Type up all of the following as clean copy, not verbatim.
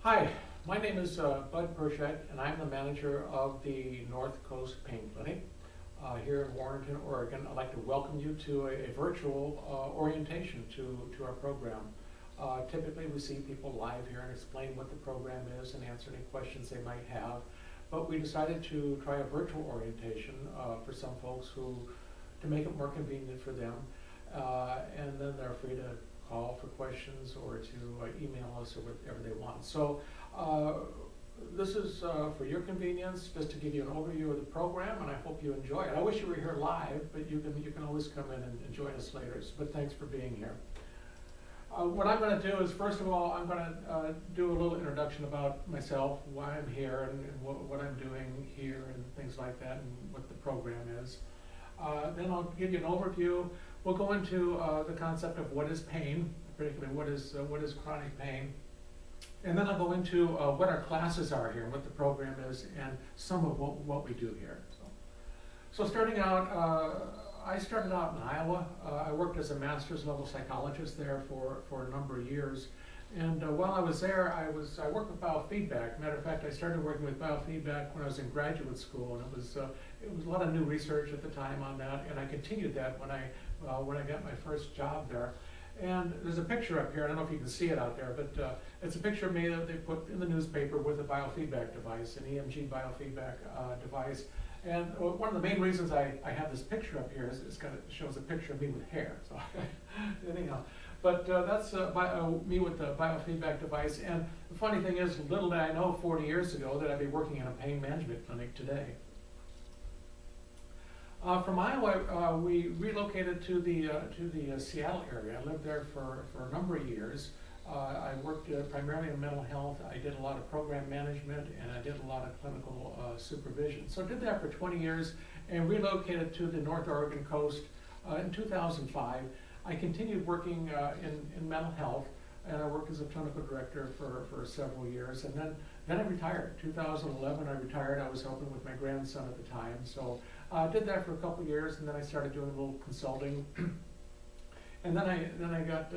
Hi, my name is Bud Perschek, and I'm the manager of the North Coast Pain Clinic here in Warrenton, Oregon. I'd like to welcome you to a virtual orientation to our program. Typically, we see people live here and explain what the program is and answer any questions they might have. But we decided to try a virtual orientation for some folks to make it more convenient for them. And then they're free to call for questions or to email us or whatever they want. So this is for your convenience, just to give you an overview of the program, and I hope you enjoy it. I wish you were here live, but you can always come in and join us later. But thanks for being here. What I'm going to do is, first of all, I'm going to do a little introduction about myself, why I'm here, and what I'm doing here, and things like that, and what the program is. Then I'll give you an overview. We'll go into the concept of what is pain, particularly what is chronic pain. And then I'll go into what our classes are here, what the program is, and some of what we do here. So starting out, I started out in Iowa. I worked as a master's level psychologist there for a number of years. And while I was there, I worked with biofeedback. Matter of fact, I started working with biofeedback when I was in graduate school, and it was a lot of new research at the time on that. And I continued that when I got my first job there. And there's a picture up here. I don't know if you can see it out there, but it's a picture of me that they put in the newspaper with a biofeedback device, an EMG biofeedback device. And one of the main reasons I have this picture up here is it shows a picture of me with hair. So anyhow, but that's me with the biofeedback device. And the funny thing is, little did I know 40 years ago that I'd be working in a pain management clinic today. From Iowa, we relocated to the Seattle area. I lived there for a number of years. I worked primarily in mental health. I did a lot of program management, and I did a lot of clinical supervision. So I did that for 20 years and relocated to the North Oregon coast in 2005. I continued working in mental health, and I worked as a clinical director for several years. And then I retired. 2011, I retired. I was helping with my grandson at the time. So I did that for a couple of years, and then I started doing a little consulting. And then I got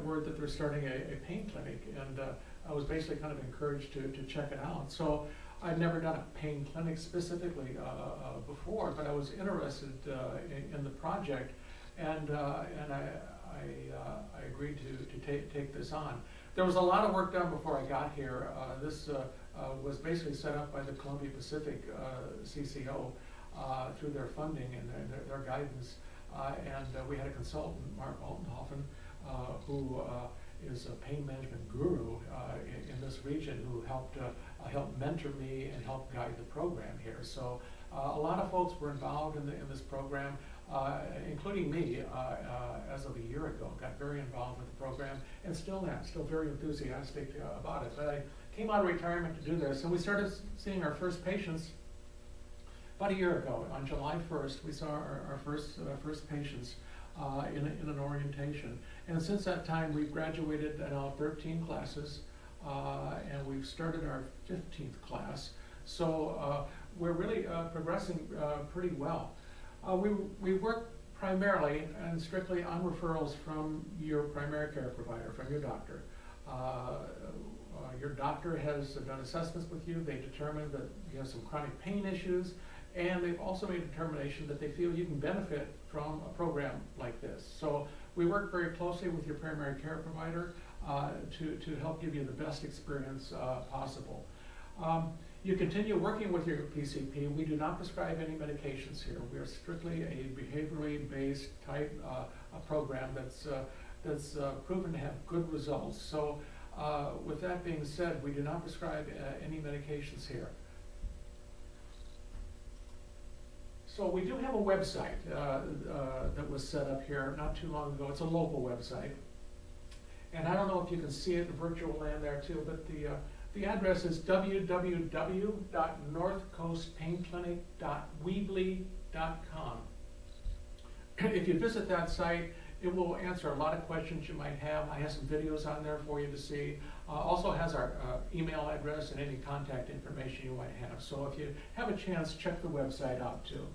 word that they're starting a pain clinic, and I was basically kind of encouraged to check it out. So I'd never done a pain clinic specifically before, but I was interested in the project, and I agreed to take this on. There was a lot of work done before I got here. This was basically set up by the Columbia Pacific CCO through their funding and their guidance. And we had a consultant, Mark Altenhofen, who is a pain management guru in this region, who helped mentor me and help guide the program here. So a lot of folks were involved in this program, including me. As of a year ago, got very involved with the program, and still very enthusiastic about it. But I came out of retirement to do this, and we started seeing our first patients about a year ago. On July 1st, we saw our first patients in an orientation. And since that time, we've graduated now 13 classes, and we've started our 15th class. So we're really progressing pretty well. We work primarily and strictly on referrals from your primary care provider, from your doctor. Your doctor has done assessments with you. They determined that you have some chronic pain issues, and they've also made a determination that they feel you can benefit from a program like this. So we work very closely with your primary care provider to help give you the best experience possible. You continue working with your PCP. We do not prescribe any medications here. We are strictly a behaviorally based type program that's proven to have good results. So with that being said, we do not prescribe any medications here. So we do have a website that was set up here not too long ago. It's a local website. And I don't know if you can see it in virtual land there too, but the address is www.northcoastpainclinic.weebly.com. If you visit that site, it will answer a lot of questions you might have. I have some videos on there for you to see. Also has our email address and any contact information you might have. So if you have a chance, check the website out too.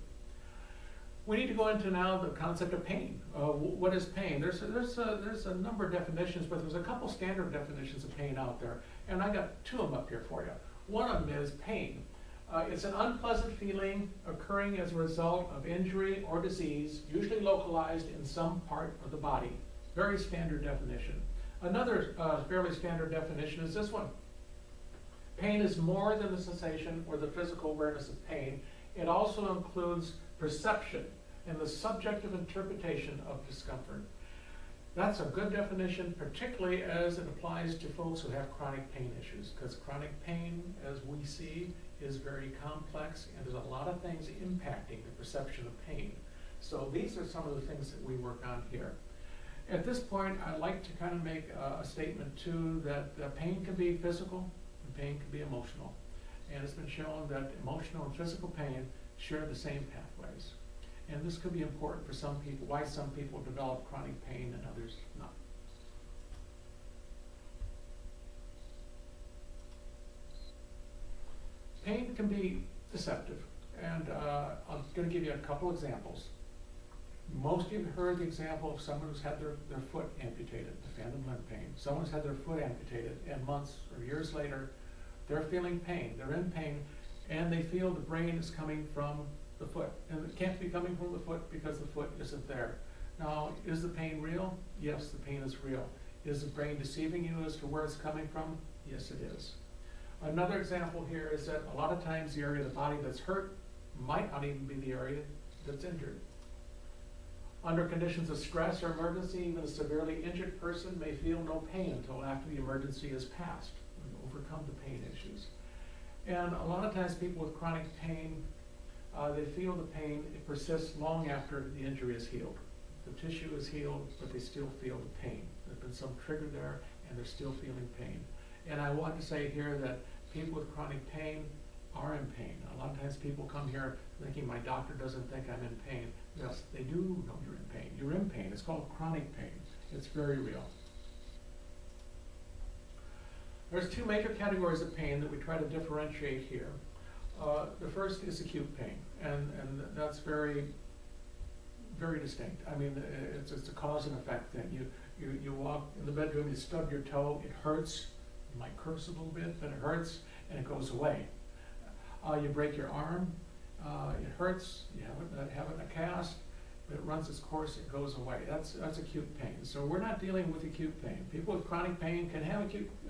We need to go into now the concept of pain. What is pain? There's a number of definitions, but there's a couple standard definitions of pain out there. And I got two of them up here for you. One of them is pain. It's an unpleasant feeling occurring as a result of injury or disease, usually localized in some part of the body. Very standard definition. Another fairly standard definition is this one. Pain is more than the sensation or the physical awareness of pain. It also includes perception and the subjective interpretation of discomfort. That's a good definition, particularly as it applies to folks who have chronic pain issues, because chronic pain, as we see, is very complex, and there's a lot of things impacting the perception of pain. So these are some of the things that we work on here. At this point, I'd like to kind of make a statement too that pain can be physical and pain can be emotional. And it's been shown that emotional and physical pain share the same pathways. And this could be important for some people, why some people develop chronic pain and others not. Pain can be deceptive, and I'm going to give you a couple examples. Most of you have heard the example of someone who's had their foot amputated, the phantom limb pain. Someone's had their foot amputated, and months or years later, they're feeling pain. They're in pain, and they feel the brain is coming from the foot. And it can't be coming from the foot because the foot isn't there. Now, is the pain real? Yes, the pain is real. Is the brain deceiving you as to where it's coming from? Yes, it is. Another example here is that a lot of times the area of the body that's hurt might not even be the area that's injured. Under conditions of stress or emergency, even a severely injured person may feel no pain until after the emergency is passed and overcome the pain issues. And a lot of times people with chronic pain, they feel the pain, it persists long after the injury is healed. The tissue is healed, but they still feel the pain. There's been some trigger there, and they're still feeling pain. And I want to say here that people with chronic pain are in pain. A lot of times people come here thinking my doctor doesn't think I'm in pain. Yes, they do know you're in pain. You're in pain. It's called chronic pain. It's very real. There's two major categories of pain that we try to differentiate here. The first is acute pain, and that's very, very distinct. I mean, it's a cause and effect thing. You walk in the bedroom, you stub your toe, it hurts. You might curse a little bit, but it hurts, and it goes away. You break your arm, it hurts, you have a cast, but it runs its course, it goes away. That's acute pain. So we're not dealing with acute pain. People with chronic pain can have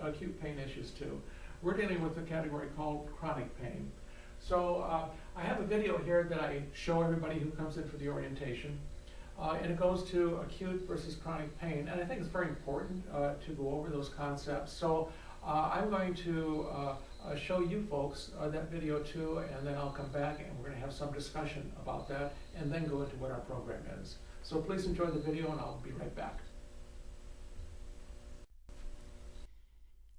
acute pain issues too. We're dealing with a category called chronic pain. So I have a video here that I show everybody who comes in for the orientation. And it goes to acute versus chronic pain. And I think it's very important to go over those concepts. So I'm going to show you folks that video too, and then I'll come back and we're going to have some discussion about that and then go into what our program is. So please enjoy the video and I'll be right back.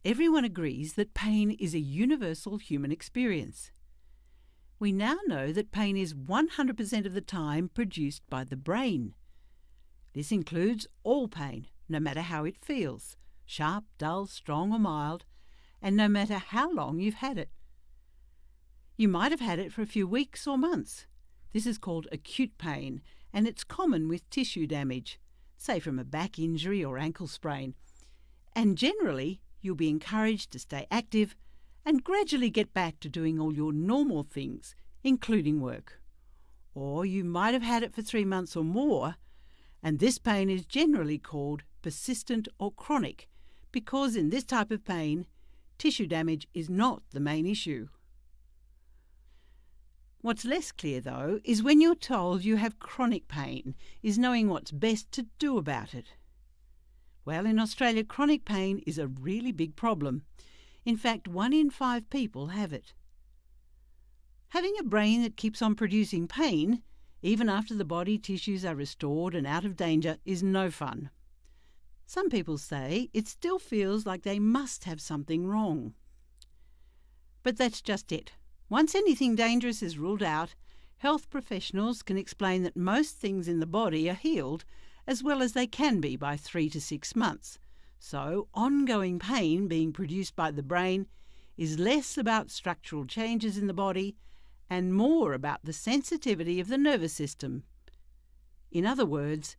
Everyone agrees that pain is a universal human experience. We now know that pain is 100% of the time produced by the brain. This includes all pain, no matter how it feels, sharp, dull, strong or mild, and no matter how long you've had it. You might have had it for a few weeks or months. This is called acute pain, and it's common with tissue damage, say from a back injury or ankle sprain. And generally, you'll be encouraged to stay active and gradually get back to doing all your normal things, including work. Or you might have had it for 3 months or more, and this pain is generally called persistent or chronic, because in this type of pain, tissue damage is not the main issue. What's less clear, though, is when you're told you have chronic pain, is knowing what's best to do about it. Well, in Australia, chronic pain is a really big problem. In fact, 1 in 5 people have it. Having a brain that keeps on producing pain, even after the body tissues are restored and out of danger, is no fun. Some people say it still feels like they must have something wrong. But that's just it. Once anything dangerous is ruled out, health professionals can explain that most things in the body are healed, as well as they can be by 3 to 6 months. So, ongoing pain being produced by the brain is less about structural changes in the body and more about the sensitivity of the nervous system. In other words,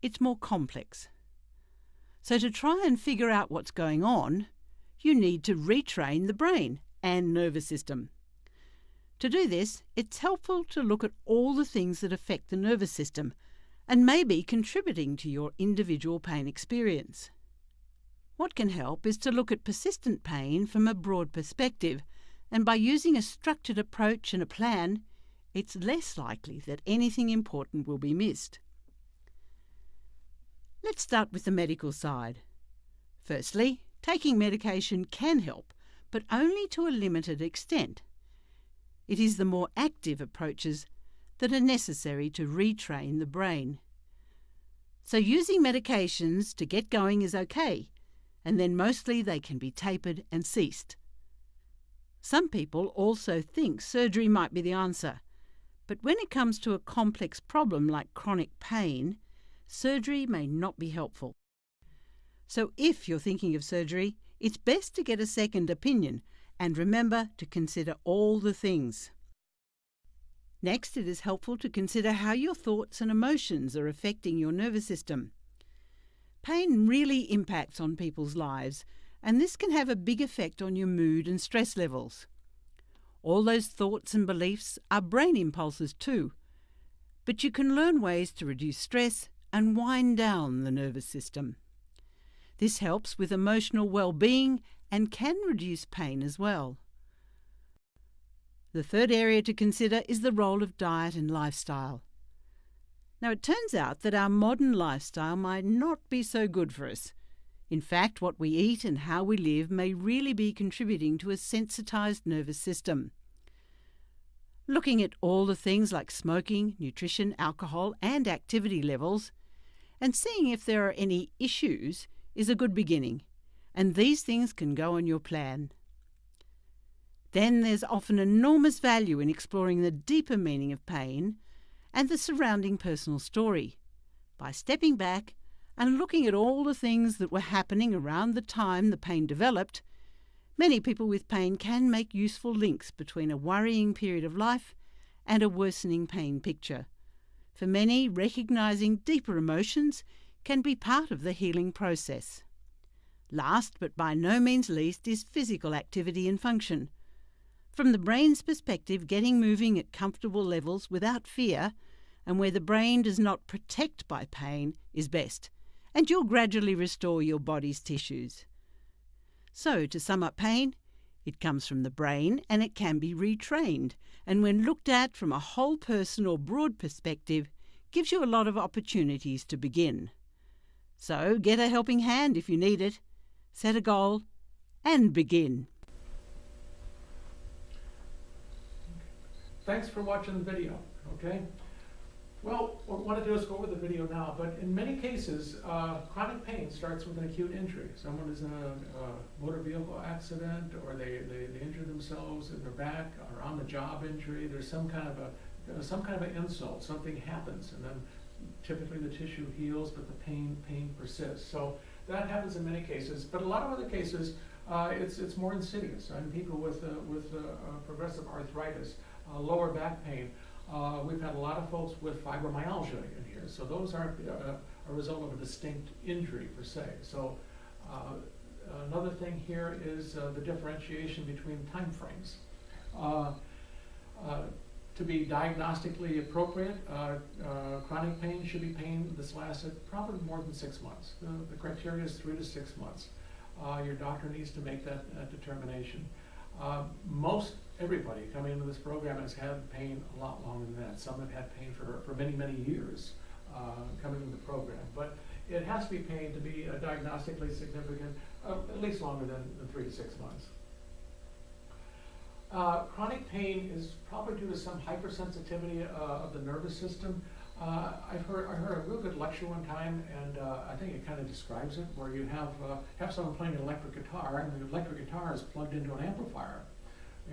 it's more complex. So to try and figure out what's going on, you need to retrain the brain and nervous system. To do this, it's helpful to look at all the things that affect the nervous system and may be contributing to your individual pain experience. What can help is to look at persistent pain from a broad perspective, and by using a structured approach and a plan, it's less likely that anything important will be missed. Let's start with the medical side. Firstly, taking medication can help, but only to a limited extent. It is the more active approaches that are necessary to retrain the brain. So using medications to get going is okay, and then mostly they can be tapered and ceased. Some people also think surgery might be the answer, but when it comes to a complex problem like chronic pain, surgery may not be helpful. So if you're thinking of surgery, it's best to get a second opinion and remember to consider all the things. Next, it is helpful to consider how your thoughts and emotions are affecting your nervous system. Pain really impacts on people's lives, and this can have a big effect on your mood and stress levels. All those thoughts and beliefs are brain impulses too, but you can learn ways to reduce stress and wind down the nervous system. This helps with emotional well-being and can reduce pain as well. The third area to consider is the role of diet and lifestyle. Now, it turns out that our modern lifestyle might not be so good for us. In fact, what we eat and how we live may really be contributing to a sensitized nervous system. Looking at all the things like smoking, nutrition, alcohol, and activity levels, and seeing if there are any issues is a good beginning, and these things can go on your plan. Then there's often enormous value in exploring the deeper meaning of pain and the surrounding personal story. By stepping back and looking at all the things that were happening around the time the pain developed, many people with pain can make useful links between a worrying period of life and a worsening pain picture. For many, recognizing deeper emotions can be part of the healing process. Last, but by no means least, is physical activity and function. From the brain's perspective, getting moving at comfortable levels without fear and where the brain does not protect by pain is best, and you'll gradually restore your body's tissues. So, to sum up pain, it comes from the brain and it can be retrained, and when looked at from a whole person or broad perspective, gives you a lot of opportunities to begin. So, get a helping hand if you need it, set a goal, and begin. Thanks for watching the video, okay? Well, what we want to do is go over the video now, but in many cases, chronic pain starts with an acute injury. Someone is in a motor vehicle accident, or they injure themselves in their back, or on the job injury. There's some kind of an insult, something happens, and then typically the tissue heals, but the pain persists. So that happens in many cases, but a lot of other cases, it's more insidious. And people with progressive arthritis, lower back pain. We've had a lot of folks with fibromyalgia in here, so those aren't a result of a distinct injury per se. So another thing here is the differentiation between time frames. To be diagnostically appropriate, chronic pain should be pain that's lasted probably more than 6 months. The criteria is 3 to 6 months. Your doctor needs to make that determination. Most everybody coming into this program has had pain a lot longer than that. Some have had pain for many, many years coming into the program. But it has to be pain to be diagnostically significant, at least longer than 3 to 6 months. Chronic pain is probably due to some hypersensitivity of the nervous system. I heard a real good lecture one time, and I think it kind of describes it, where you have someone playing an electric guitar, and the electric guitar is plugged into an amplifier.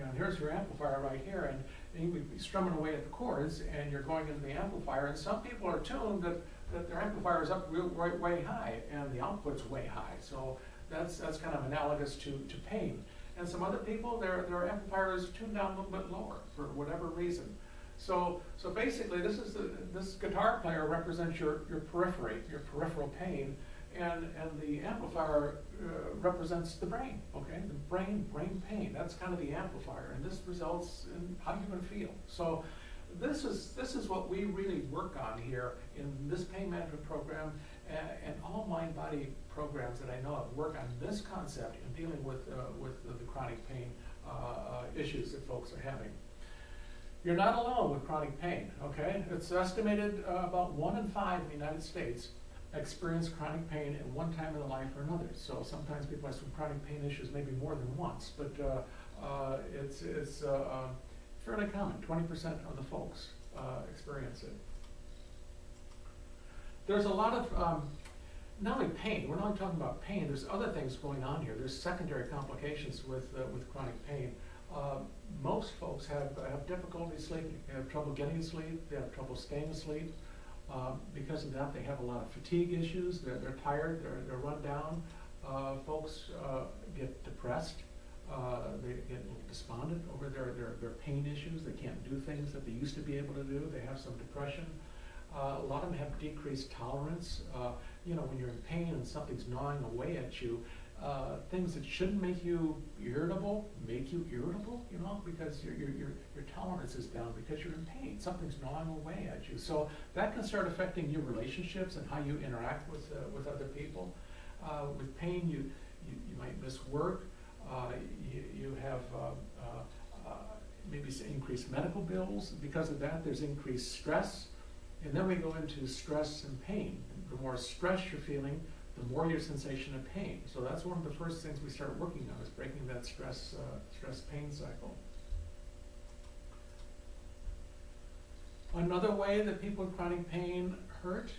And here's your amplifier right here, and you would be strumming away at the chords, and you're going into the amplifier. And some people are tuned that their amplifier is up way high, and the output's way high. So that's kind of analogous to pain. And some other people, their amplifier is tuned down a little bit lower for whatever reason. So basically, this guitar player represents your periphery, your peripheral pain, and the amplifier represents the brain, okay? The brain pain, that's kind of the amplifier, and this results in how you're gonna feel. So this is what we really work on here in this pain management program, and all mind-body programs that I know of work on this concept in dealing with the chronic pain issues that folks are having. You're not alone with chronic pain, okay? It's estimated about 1 in 5 in the United States experience chronic pain at one time in their life or another. So sometimes people have some chronic pain issues maybe more than once, but it's fairly common. 20% of the folks experience it. There's a lot of, not only pain, we're not only talking about pain, there's other things going on here. There's secondary complications with chronic pain. Most folks have difficulty sleeping. They have trouble getting to sleep, they have trouble staying asleep. Because of that, they have a lot of fatigue issues, they're tired, they're run down. Folks get depressed, they get a little despondent over their pain issues. They can't do things that they used to be able to do. They have some depression. A lot of them have decreased tolerance. You know, when you're in pain and something's gnawing away at you, things that shouldn't make you irritable make you irritable, you know, because your tolerance is down because you're in pain. Something's gnawing away at you. So that can start affecting your relationships and how you interact with other people. With pain, you might miss work. You have maybe increased medical bills. Because of that, there's increased stress. And then we go into stress and pain. The more stress you're feeling, the more your sensation of pain. So that's one of the first things we start working on, is breaking that stress pain cycle. Another way that people with chronic pain hurt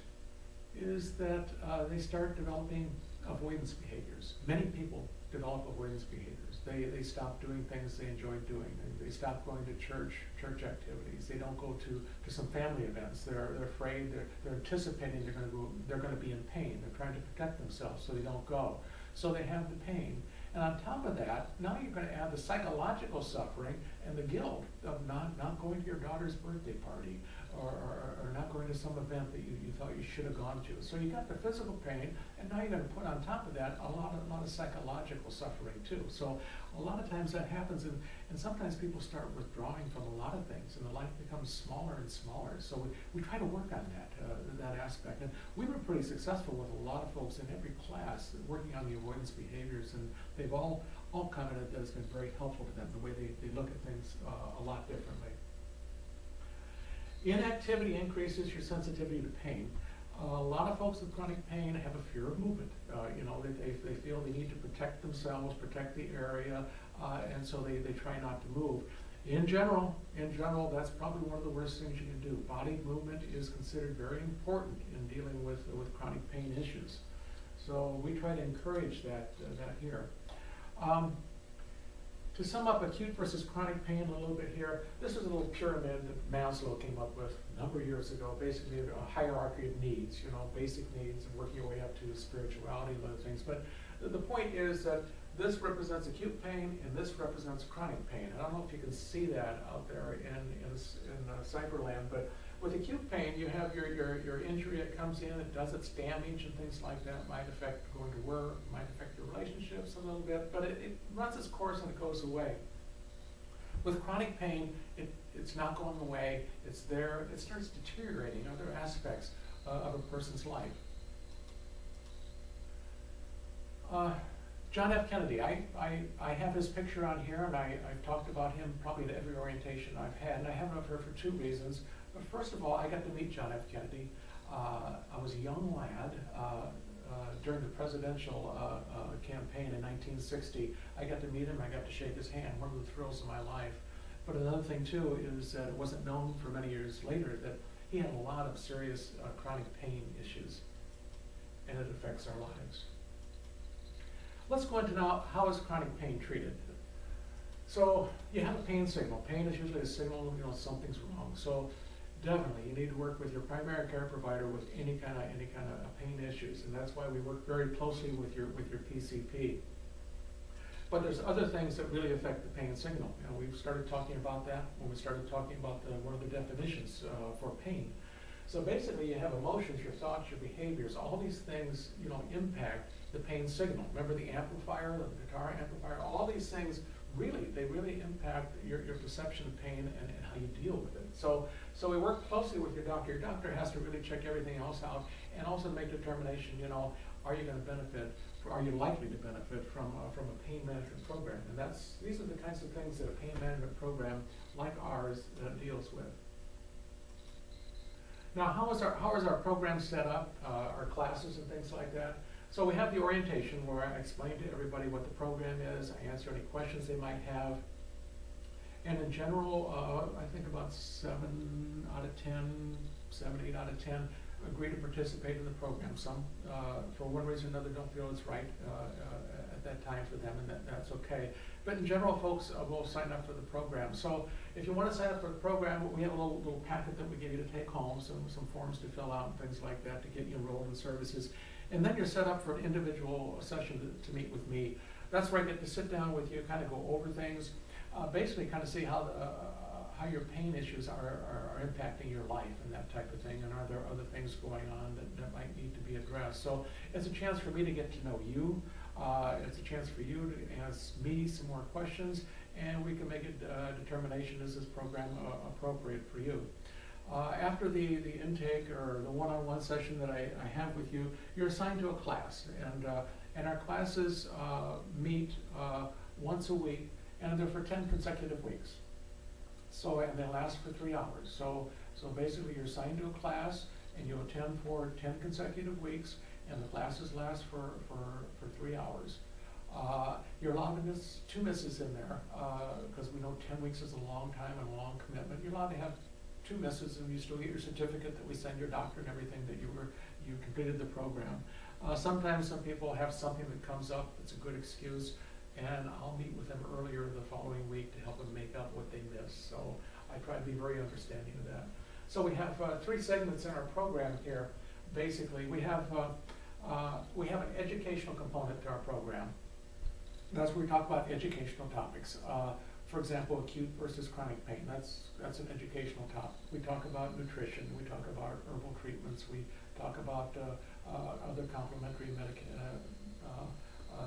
is that they start developing avoidance behaviors. Many people develop avoidance behaviors. They stop doing things they enjoy doing. They stop going to church activities. They don't go to some family events. They're afraid. They're anticipating they're going to be in pain. They're trying to protect themselves so they don't go. So they have the pain. And on top of that, now you're going to add the psychological suffering and the guilt of not going to your daughter's birthday party, or not going to some event that you thought you should have gone to. So you got the physical pain, and now you're going to put on top of that a lot of psychological suffering too. So a lot of times that happens, and sometimes people start withdrawing from a lot of things, and the life becomes smaller and smaller. So we try to work on that aspect. And we were pretty successful with a lot of folks in every class working on the avoidance behaviors, and they've all commented that it's been very helpful to them, the way they look at things a lot differently. Inactivity increases your sensitivity to pain. A lot of folks with chronic pain have a fear of movement. You know, they feel they need to protect themselves, protect the area, and so they try not to move. In general, that's probably one of the worst things you can do. Body movement is considered very important in dealing with chronic pain issues. So we try to encourage that here. To sum up acute versus chronic pain a little bit here, this is a little pyramid that Maslow came up with a number of years ago, basically a hierarchy of needs, you know, basic needs, and working your way up to spirituality and other things. But the point is that this represents acute pain and this represents chronic pain. I don't know if you can see that out there in Cyberland, but with acute pain, you have your injury that comes in, it does its damage and things like that. It might affect going to work, might affect your relationships a little bit, but it runs its course and it goes away. With chronic pain, it's not going away, it's there, it starts deteriorating other aspects of a person's life. John F. Kennedy, I have his picture on here, and I've talked about him probably at every orientation I've had, and I have him up here for 2 reasons. First of all, I got to meet John F. Kennedy. I was a young lad during the presidential campaign in 1960. I got to meet him, I got to shake his hand, one of the thrills of my life. But another thing too is that it wasn't known for many years later that he had a lot of serious chronic pain issues, and it affects our lives. Let's go into now, how is chronic pain treated? So you have a pain signal. Pain is usually a signal, you know, something's wrong. So definitely, you need to work with your primary care provider with any kind of pain issues, and that's why we work very closely with your PCP. But there's other things that really affect the pain signal. You know, we've started talking about that when we started talking about one of the definitions for pain. So basically you have emotions, your thoughts, your behaviors, all these things, impact the pain signal. Remember the amplifier, the guitar amplifier, all these things they really impact your perception of pain and how you deal with it. So we work closely with your doctor. Your doctor has to really check everything else out and also make determination, are you going to benefit, are you likely to benefit from a pain management program? And these are the kinds of things that a pain management program like ours deals with. Now, how is our program set up, our classes and things like that? So we have the orientation where I explain to everybody what the program is, I answer any questions they might have. And in general, I think about 7, 8 out of 10 agree to participate in the program. Some, for one reason or another, don't feel it's right at that time for them, and that's okay. But in general, folks will sign up for the program. So if you want to sign up for the program, we have a little packet that we give you to take home, some forms to fill out and things like that to get you enrolled in services. And then you're set up for an individual session to meet with me. That's where I get to sit down with you, kind of go over things, basically kind of see how your pain issues are impacting your life and that type of thing, and are there other things going on that might need to be addressed. So it's a chance for me to get to know you. It's a chance for you to ask me some more questions, and we can make a determination, is this program appropriate for you. After the intake or the one-on-one session that I have with you, you're assigned to a class, and our classes meet once a week, and they're for 10 consecutive weeks. So, and they last for 3 hours. So basically you're assigned to a class, and you attend for 10 consecutive weeks, and the classes last for 3 hours. You're allowed to miss 2 misses in there, because we know 10 weeks is a long time and a long commitment. You're allowed to have 2 misses, and you still get your certificate that we send your doctor and everything that you completed the program. Sometimes some people have something that comes up that's a good excuse, and I'll meet with them earlier the following week to help them make up what they missed. So I try to be very understanding of that. So we have 3 segments in our program here. Basically, we have an educational component to our program. That's where we talk about educational topics. For example, acute versus chronic pain. That's an educational topic. We talk about nutrition. We talk about herbal treatments. We talk about other complementary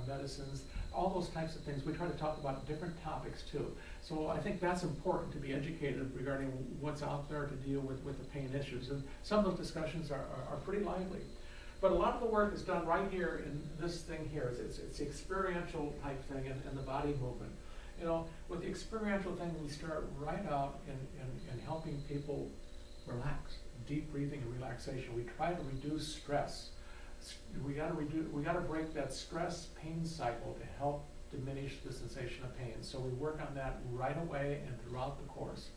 medicines. All those types of things. We try to talk about different topics too. So I think that's important to be educated regarding what's out there to deal with the pain issues. And some of those discussions are pretty lively. But a lot of the work is done right here in this thing here. It's the experiential type thing and the body movement. With the experiential thing, we start right out in helping people relax, deep breathing and relaxation. We try to reduce stress. We got to break that stress pain cycle to help diminish the sensation of pain. So we work on that right away and throughout the course.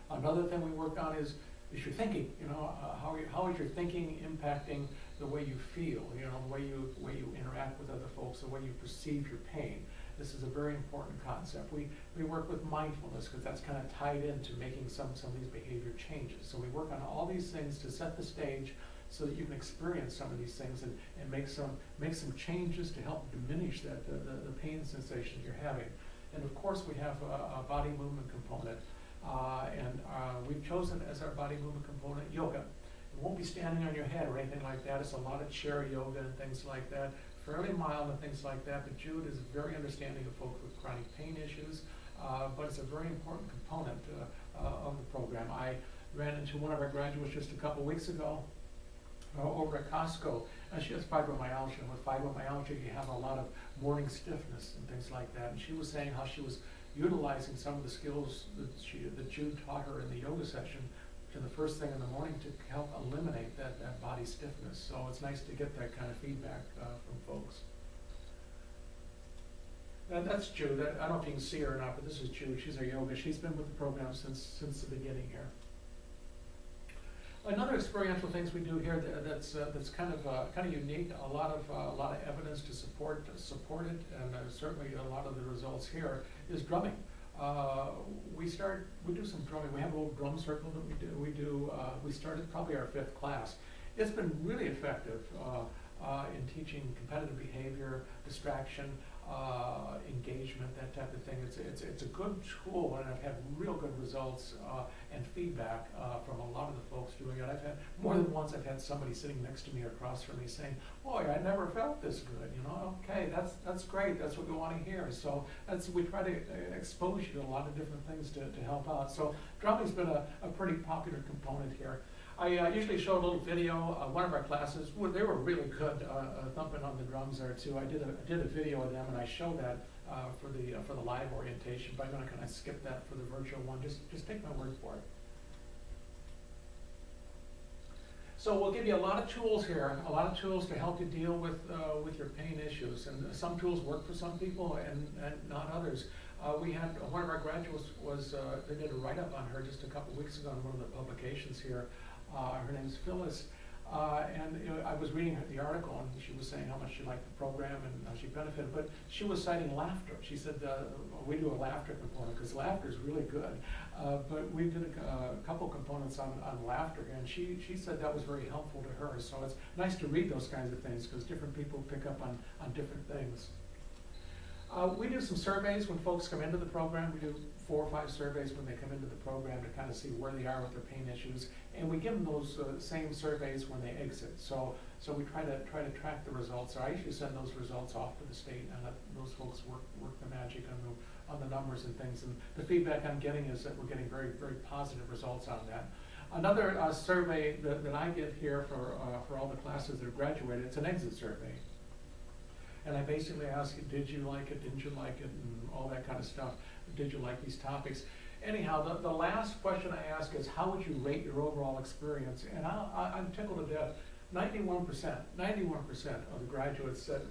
Another thing we work on is your thinking. How is your thinking impacting the way you feel? The way you interact with other folks, the way you perceive your pain. This is a very important concept. We work with mindfulness because that's kind of tied into making some of these behavior changes. So we work on all these things to set the stage so that you can experience some of these things and make some changes to help diminish the pain sensation you're having. And of course we have a body movement component, and we've chosen as our body movement component yoga. It won't be standing on your head or anything like that. It's a lot of chair yoga and things like that, fairly mild and things like that. But Jude is very understanding of folks with chronic pain issues, but it's a very important component of the program. I ran into one of our graduates just a couple weeks ago over at Costco, and she has fibromyalgia. And with fibromyalgia, you have a lot of morning stiffness and things like that. And she was saying how she was utilizing some of the skills that Jude taught her in the yoga session to the first thing in the morning to help eliminate that body stiffness. So it's nice to get that kind of feedback from folks. And that's Jude. I don't know if you can see her or not, but this is Jude. She's our yoga. She's been with the program since the beginning here. Another experiential things we do here that's kind of unique. A lot of evidence to support it, and certainly a lot of the results here is drumming. We do some drumming. We have a little drum circle that we do. We started probably our 5th class. It's been really effective in teaching competitive behavior, distraction. engagement, that type of thing. It's a good tool, and I've had real good results and feedback from a lot of the folks doing it. I've had more than once. I've had somebody sitting next to me or across from me saying, "Boy, I never felt this good." You know, okay, that's great. That's what we want to hear. So we try to expose you to a lot of different things to help out. So drumming's been a pretty popular component here. I usually show a little video. One of our classes, they were really good thumping on the drums there too. I did a video of them, and I showed that for the live orientation. But I'm going to kind of skip that for the virtual one. Just take my word for it. So we'll give you a lot of tools here, a lot of tools to help you deal with your pain issues. And some tools work for some people and not others. We had one of our graduates they did a write-up on her just a couple weeks ago in one of the publications here. Her name's Phyllis, and I was reading the article, and she was saying how much she liked the program and how she benefited, but she was citing laughter. She said, we do a laughter component because laughter is really good, but we did a couple components on laughter, and she said that was very helpful to her. So it's nice to read those kinds of things because different people pick up on different things. We do some surveys when folks come into the program. We do 4 or 5 surveys when they come into the program to kind of see where they are with their pain issues, and we give them those same surveys when they exit. So we try to track the results. I usually send those results off to the state and let those folks work the magic on the numbers and things. And the feedback I'm getting is that we're getting very, very positive results on that. Another survey that I get here for all the classes that have graduated, it's an exit survey. And I basically ask you, did you like it, didn't you like it, and all that kind of stuff. Did you like these topics? Anyhow, the last question I ask is, how would you rate your overall experience? And I'm tickled to death. 91% of the graduates said,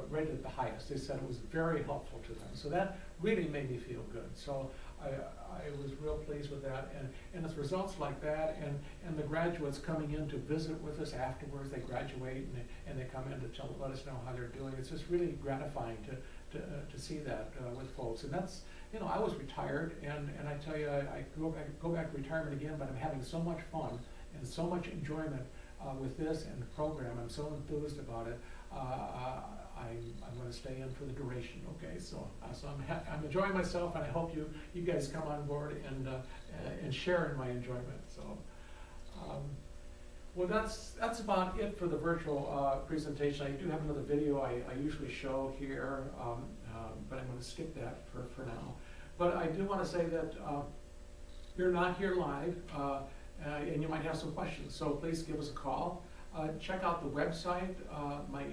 rated it the highest. They said it was very helpful to them. So that really made me feel good. So I was real pleased with that. And it's results like that, and the graduates coming in to visit with us afterwards. They graduate and they come in to let us know how they're doing. It's just really gratifying to see that with folks. And that's, I was retired, and I tell you, I go back to retirement again, but I'm having so much fun and so much enjoyment with this and the program. I'm so enthused about it. I'm going to stay in for the duration. Okay, so I'm enjoying myself, and I hope you guys come on board and share in my enjoyment. So, well, that's about it for the virtual presentation. I do have another video I usually show here, but I'm going to skip that for now. But I do want to say that you're not here live, and you might have some questions. So please give us a call. Check out the website. My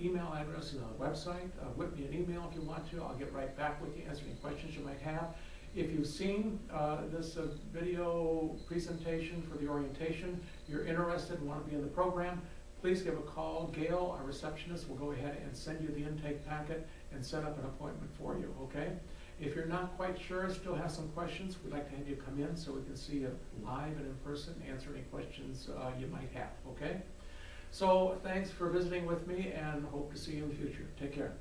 email address is on the website. Whip me an email if you want to. I'll get right back with you, answer any questions you might have. If you've seen this video presentation for the orientation, you're interested and want to be in the program, please give a call. Gail, our receptionist, will go ahead and send you the intake packet and set up an appointment for you, okay? If you're not quite sure, still have some questions, we'd like to have you come in so we can see you live and in person, answer any questions you might have, okay? So thanks for visiting with me, and hope to see you in the future. Take care.